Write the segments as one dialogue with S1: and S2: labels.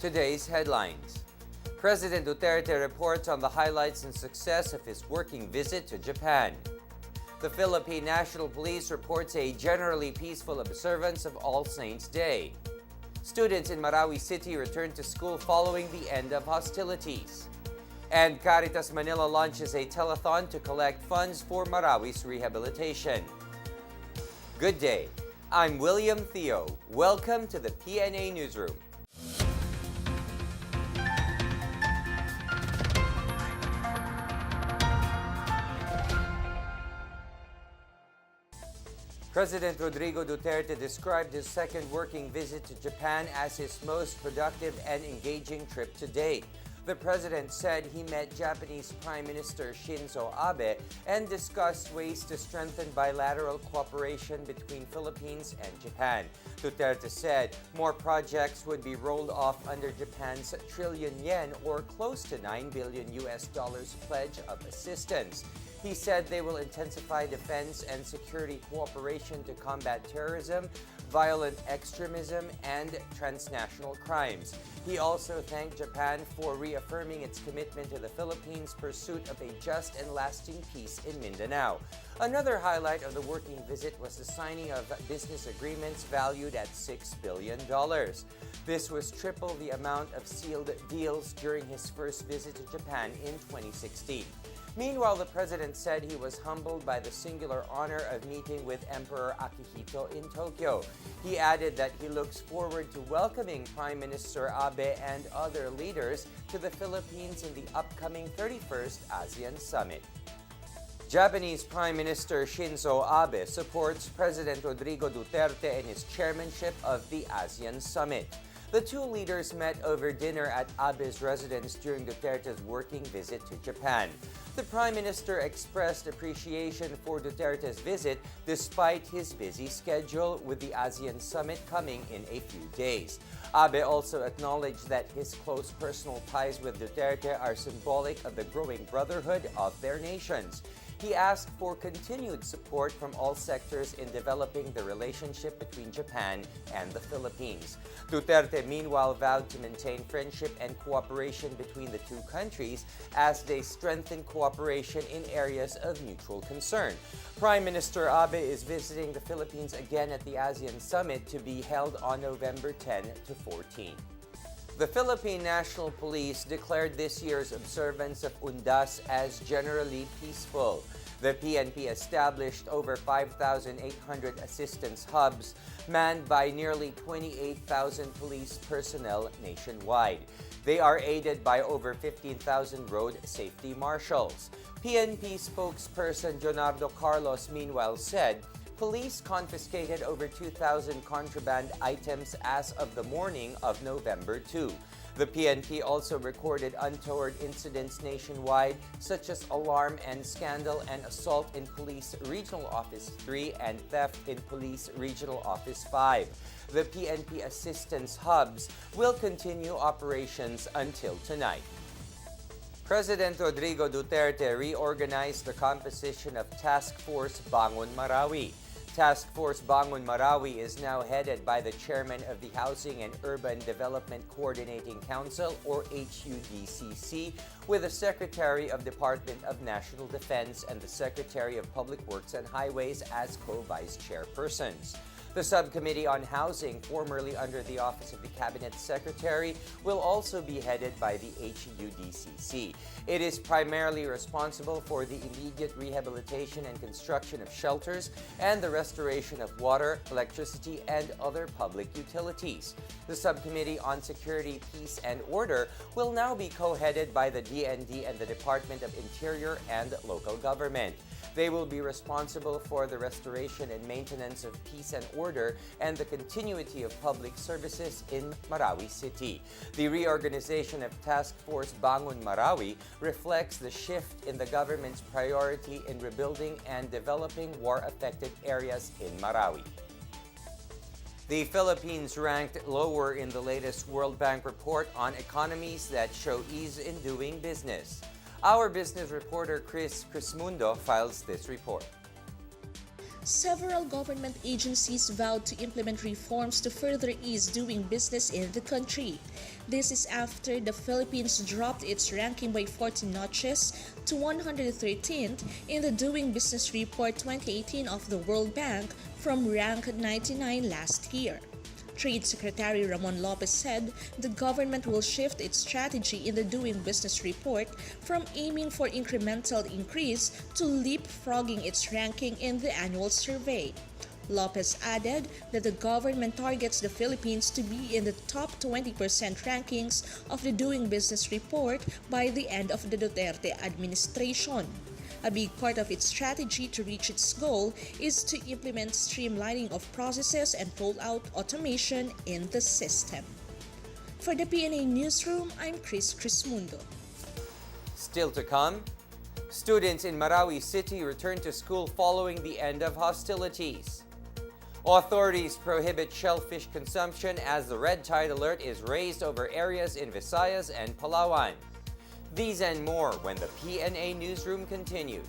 S1: Today's headlines. President Duterte reports on the highlights and success of his working visit to Japan. The Philippine National Police reports a generally peaceful observance of All Saints' Day. Students in Marawi City return to school following the end of hostilities. And Caritas Manila launches a telethon to collect funds for Marawi's rehabilitation. Good day. I'm William Theo. Welcome to the PNA Newsroom. President Rodrigo Duterte described his second working visit to Japan as his most productive and engaging trip to date. The president said he met Japanese Prime Minister Shinzo Abe and discussed ways to strengthen bilateral cooperation between Philippines and Japan. Duterte said more projects would be rolled off under Japan's trillion yen or close to $9 billion pledge of assistance. He said they will intensify defense and security cooperation to combat terrorism, violent extremism, and transnational crimes. He also thanked Japan for reaffirming its commitment to the Philippines' pursuit of a just and lasting peace in Mindanao. Another highlight of the working visit was the signing of business agreements valued at $6 billion. This was triple the amount of sealed deals during his first visit to Japan in 2016. Meanwhile, the president said he was humbled by the singular honor of meeting with Emperor Akihito in Tokyo. He added that he looks forward to welcoming Prime Minister Abe and other leaders to the Philippines in the upcoming 31st ASEAN Summit. Japanese Prime Minister Shinzo Abe supports President Rodrigo Duterte in his chairmanship of the ASEAN Summit. The two leaders met over dinner at Abe's residence during Duterte's working visit to Japan. The Prime Minister expressed appreciation for Duterte's visit despite his busy schedule, with the ASEAN Summit coming in a few days. Abe also acknowledged that his close personal ties with Duterte are symbolic of the growing brotherhood of their nations. He asked for continued support from all sectors in developing the relationship between Japan and the Philippines. Duterte, meanwhile, vowed to maintain friendship and cooperation between the two countries as they strengthen cooperation in areas of mutual concern. Prime Minister Abe is visiting the Philippines again at the ASEAN Summit to be held on November 10 to 14. The Philippine National Police declared this year's observance of Undas as generally peaceful. The PNP established over 5,800 assistance hubs manned by nearly 28,000 police personnel nationwide. They are aided by over 15,000 road safety marshals. PNP spokesperson Jonardo Carlos, meanwhile, said police confiscated over 2,000 contraband items as of the morning of November 2. The PNP also recorded untoward incidents nationwide, such as alarm and scandal and assault in Police Regional Office 3 and theft in Police Regional Office 5. The PNP assistance hubs will continue operations until tonight. President Rodrigo Duterte reorganized the composition of Task Force Bangon Marawi. Task Force Bangon Marawi is now headed by the chairman of the Housing and Urban Development Coordinating Council, or HUDCC, with the Secretary of Department of National Defense and the Secretary of Public Works and Highways as co-vice chairpersons. The Subcommittee on Housing, formerly under the Office of the Cabinet Secretary, will also be headed by the HUDCC. It is primarily responsible for the immediate rehabilitation and construction of shelters and the restoration of water, electricity, and other public utilities. The Subcommittee on Security, Peace, and Order will now be co-headed by the DND and the Department of Interior and Local Government. They will be responsible for the restoration and maintenance of peace and order and the continuity of public services in Marawi City. The reorganization of Task Force Bangon Marawi reflects the shift in the government's priority in rebuilding and developing war-affected areas in Marawi. The Philippines ranked lower in the latest World Bank report on economies that show ease in doing business. Our business reporter Chris Crismundo files this report.
S2: Several government agencies vowed to implement reforms to further ease doing business in the country. This is after the Philippines dropped its ranking by 14 notches to 113th in the Doing Business Report 2018 of the World Bank from rank 99 last year. Trade Secretary Ramon Lopez said the government will shift its strategy in the Doing Business report from aiming for incremental increase to leapfrogging its ranking in the annual survey. Lopez added that the government targets the Philippines to be in the top 20% rankings of the Doing Business report by the end of the Duterte administration. A big part of its strategy to reach its goal is to implement streamlining of processes and roll out automation in the system. For the PNA Newsroom, I'm Chris Crismundo.
S1: Still to come, students in Marawi City return to school following the end of hostilities. Authorities prohibit shellfish consumption as the red tide alert is raised over areas in Visayas and Palawan. These and more when the PNA Newsroom continues.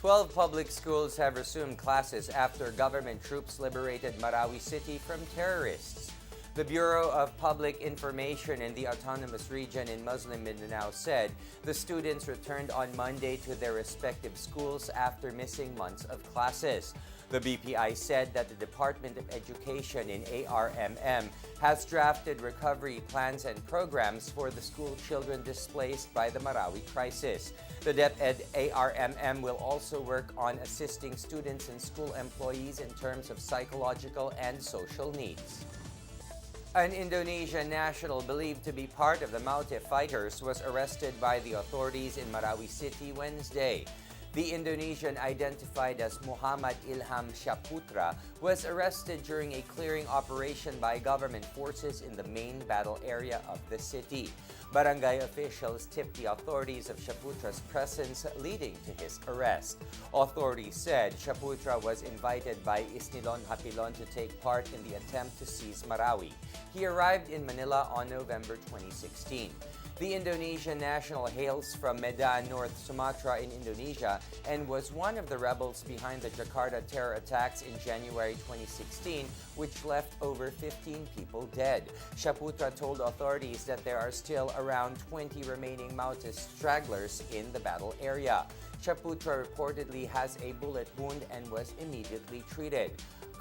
S1: Twelve public schools have resumed classes after government troops liberated Marawi City from terrorists. The Bureau of Public Information in the Autonomous Region in Muslim Mindanao said the students returned on Monday to their respective schools after missing months of classes. The BPI said that the Department of Education in ARMM has drafted recovery plans and programs for the school children displaced by the Marawi crisis. The DepEd ARMM will also work on assisting students and school employees in terms of psychological and social needs. An Indonesian national believed to be part of the Maute fighters was arrested by the authorities in Marawi City Wednesday. The Indonesian, identified as Muhammad Ilham Syaputra, was arrested during a clearing operation by government forces in the main battle area of the city. Barangay officials tipped the authorities of Syaputra's presence, leading to his arrest. Authorities said Syaputra was invited by Isnilon Hapilon to take part in the attempt to seize Marawi. He arrived in Manila on November 2016. The Indonesian national hails from Medan, North Sumatra in Indonesia, and was one of the rebels behind the Jakarta terror attacks in January 2016, which left over 15 people dead. Syaputra told authorities that there are still around 20 remaining Maoist stragglers in the battle area. Syaputra reportedly has a bullet wound and was immediately treated.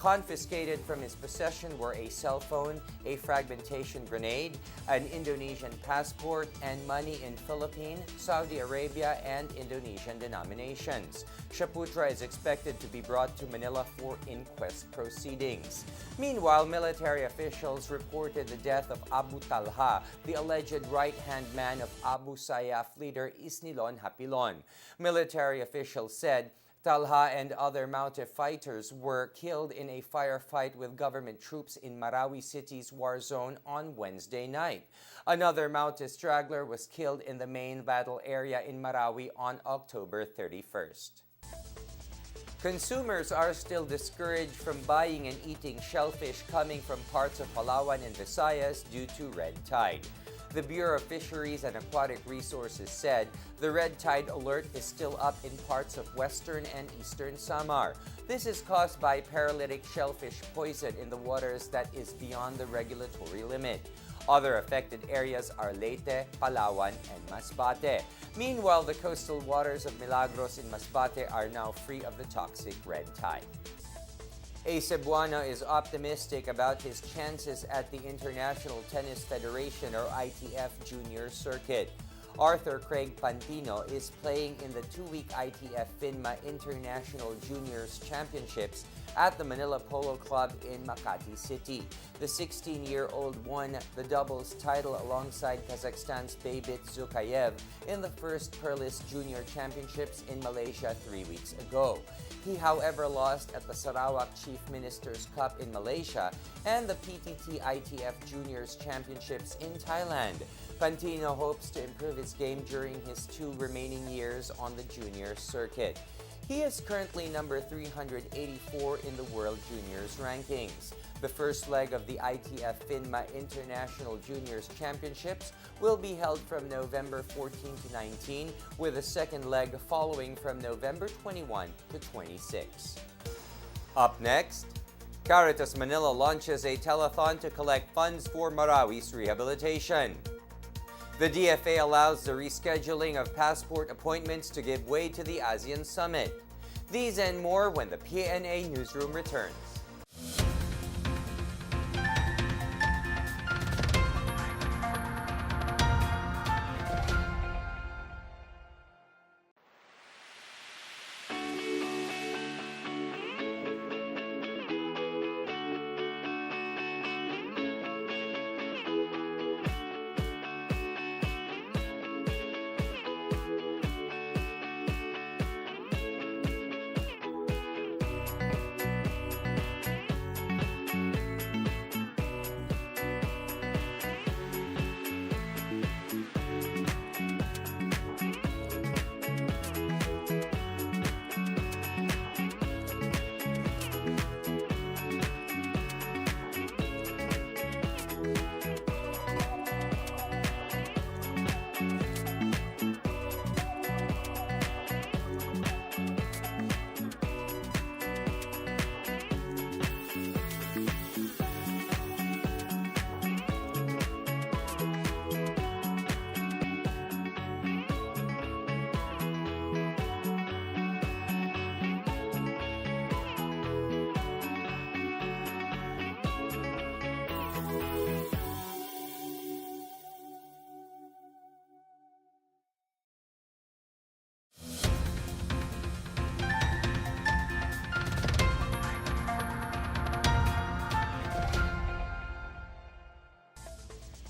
S1: Confiscated from his possession were a cell phone, a fragmentation grenade, an Indonesian passport, and money in Philippine, Saudi Arabia, and Indonesian denominations. Syaputra is expected to be brought to Manila for inquest proceedings. Meanwhile, military officials reported the death of Abu Talha, the alleged right-hand man of Abu Sayyaf leader Isnilon Hapilon. Military officials said Talha and other Maute fighters were killed in a firefight with government troops in Marawi City's war zone on Wednesday night. Another Maute straggler was killed in the main battle area in Marawi on October 31st. Consumers are still discouraged from buying and eating shellfish coming from parts of Palawan and Visayas due to red tide. The Bureau of Fisheries and Aquatic Resources said the red tide alert is still up in parts of western and eastern Samar. This is caused by paralytic shellfish poison in the waters that is beyond the regulatory limit. Other affected areas are Leyte, Palawan, and Masbate. Meanwhile, the coastal waters of Milagros in Masbate are now free of the toxic red tide. A Cebuano is optimistic about his chances at the International Tennis Federation or ITF Junior Circuit. Arthur Craig Pantino is playing in the two-week ITF FINMA International Juniors Championships at the Manila Polo Club in Makati City. The 16-year-old won the doubles title alongside Kazakhstan's Beybit Zukayev in the first Perlis Junior Championships in Malaysia 3 weeks ago. He, however, lost at the Sarawak Chief Minister's Cup in Malaysia and the PTT ITF Juniors Championships in Thailand. Pantino hopes to improve his game during his 2 remaining years on the junior circuit. He is currently number 384 in the World Juniors rankings. The first leg of the ITF FINMA International Juniors Championships will be held from November 14 to 19, with a second leg following from November 21 to 26. Up next, Caritas Manila launches a telethon to collect funds for Marawi's rehabilitation. The DFA allows the rescheduling of passport appointments to give way to the ASEAN Summit. These and more when the PNA Newsroom returns.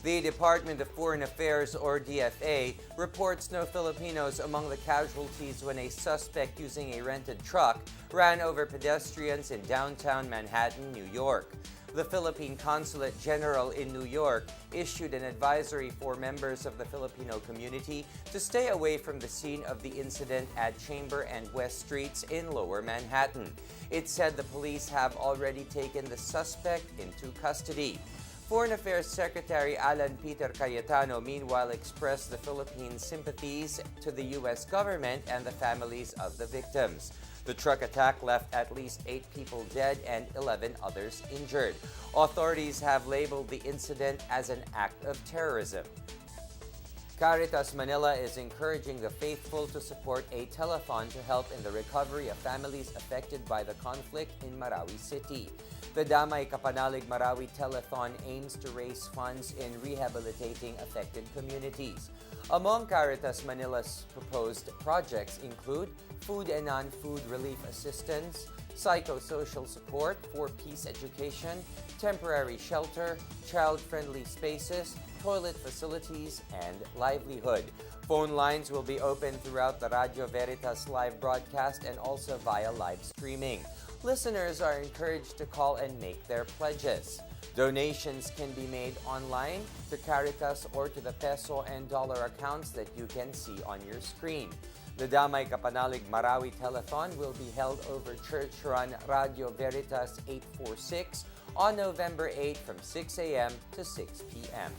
S1: The Department of Foreign Affairs, or DFA, reports no Filipinos among the casualties when a suspect using a rented truck ran over pedestrians in downtown Manhattan, New York. The Philippine Consulate General in New York issued an advisory for members of the Filipino community to stay away from the scene of the incident at Chamber and West Streets in Lower Manhattan. It said the police have already taken the suspect into custody. Foreign Affairs Secretary Alan Peter Cayetano meanwhile expressed the Philippines' sympathies to the U.S. government and the families of the victims. The truck attack left at least 8 people dead and 11 others injured. Authorities have labeled the incident as an act of terrorism. Caritas Manila is encouraging the faithful to support a telethon to help in the recovery of families affected by the conflict in Marawi City. The Damay Kapanalig Marawi Telethon aims to raise funds in rehabilitating affected communities. Among Caritas Manila's proposed projects include food and non-food relief assistance, psychosocial support for peace education, temporary shelter, child-friendly spaces, toilet facilities, and livelihood. Phone lines will be open throughout the Radio Veritas live broadcast and also via live streaming. Listeners are encouraged to call and make their pledges. Donations can be made online to Caritas or to the peso and dollar accounts that you can see on your screen. The Damay Kapanalig Marawi Telethon will be held over church-run Radio Veritas 846 on November 8 from 6 a.m. to 6 p.m.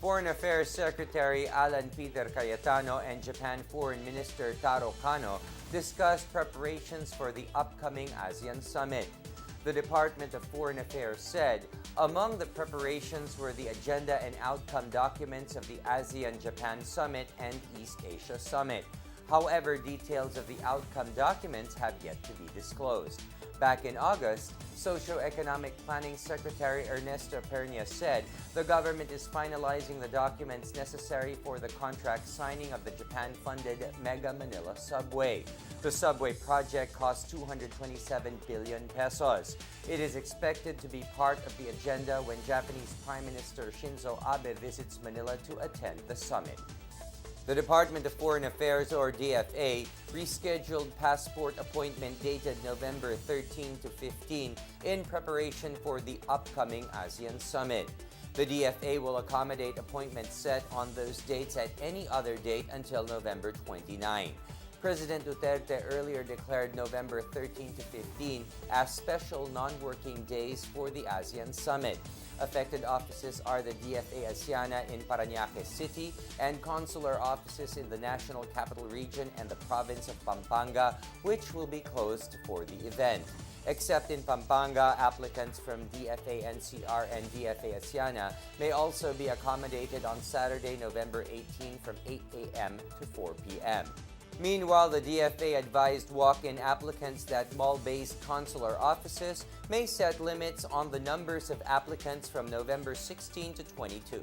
S1: Foreign Affairs Secretary Alan Peter Cayetano and Japan Foreign Minister Taro Kano discussed preparations for the upcoming ASEAN Summit. The Department of Foreign Affairs said among the preparations were the agenda and outcome documents of the ASEAN-Japan Summit and East Asia Summit. However, details of the outcome documents have yet to be disclosed. Back in August, Socio-Economic Planning Secretary Ernesto Pernia said the government is finalizing the documents necessary for the contract signing of the Japan-funded Mega Manila Subway. The subway project costs 227 billion pesos. It is expected to be part of the agenda when Japanese Prime Minister Shinzo Abe visits Manila to attend the summit. The Department of Foreign Affairs, or DFA, rescheduled passport appointment dated November 13 to 15 in preparation for the upcoming ASEAN Summit. The DFA will accommodate appointments set on those dates at any other date until November 29. President Duterte earlier declared November 13 to 15 as special non-working days for the ASEAN Summit. Affected offices are the DFA Asiana in Parañaque City and consular offices in the National Capital Region and the province of Pampanga, which will be closed for the event. Except in Pampanga, applicants from DFA NCR and DFA Asiana may also be accommodated on Saturday, November 18 from 8 a.m. to 4 p.m. Meanwhile, the DFA advised walk-in applicants that mall-based consular offices may set limits on the numbers of applicants from November 16 to 22.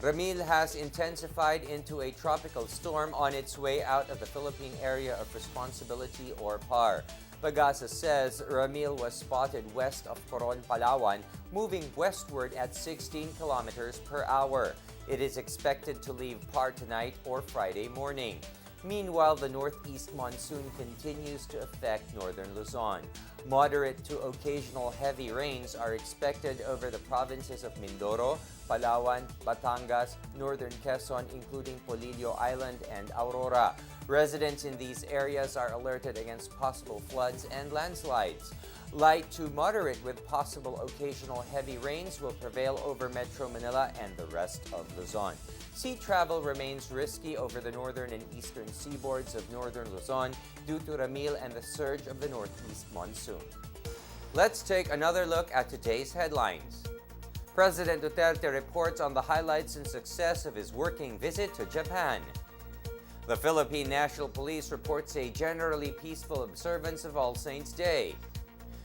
S1: Ramil has intensified into a tropical storm on its way out of the Philippine Area of Responsibility, or PAR. Pagasa says Ramil was spotted west of Coron, Palawan, moving westward at 16 kilometers per hour. It is expected to leave PAR tonight or Friday morning. Meanwhile, the northeast monsoon continues to affect northern Luzon. Moderate to occasional heavy rains are expected over the provinces of Mindoro, Palawan, Batangas, northern Quezon, including Polillo Island and Aurora. Residents in these areas are alerted against possible floods and landslides. Light to moderate with possible occasional heavy rains will prevail over Metro Manila and the rest of Luzon. Sea travel remains risky over the northern and eastern seaboards of northern Luzon due to Ramil and the surge of the northeast monsoon. Let's take another look at today's headlines. President Duterte reports on the highlights and success of his working visit to Japan. The Philippine National Police reports a generally peaceful observance of All Saints' Day.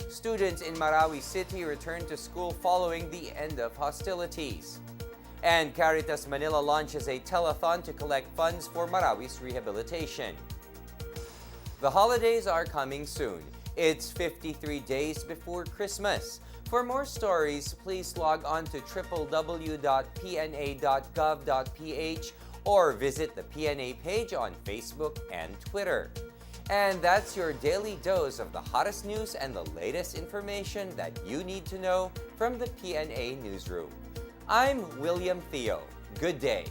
S1: Students in Marawi City return to school following the end of hostilities. And Caritas Manila launches a telethon to collect funds for Marawi's rehabilitation. The holidays are coming soon. It's 53 days before Christmas. For more stories, please log on to www.pna.gov.ph or visit the PNA page on Facebook and Twitter. And that's your daily dose of the hottest news and the latest information that you need to know from the PNA Newsroom. I'm William Theo. Good day.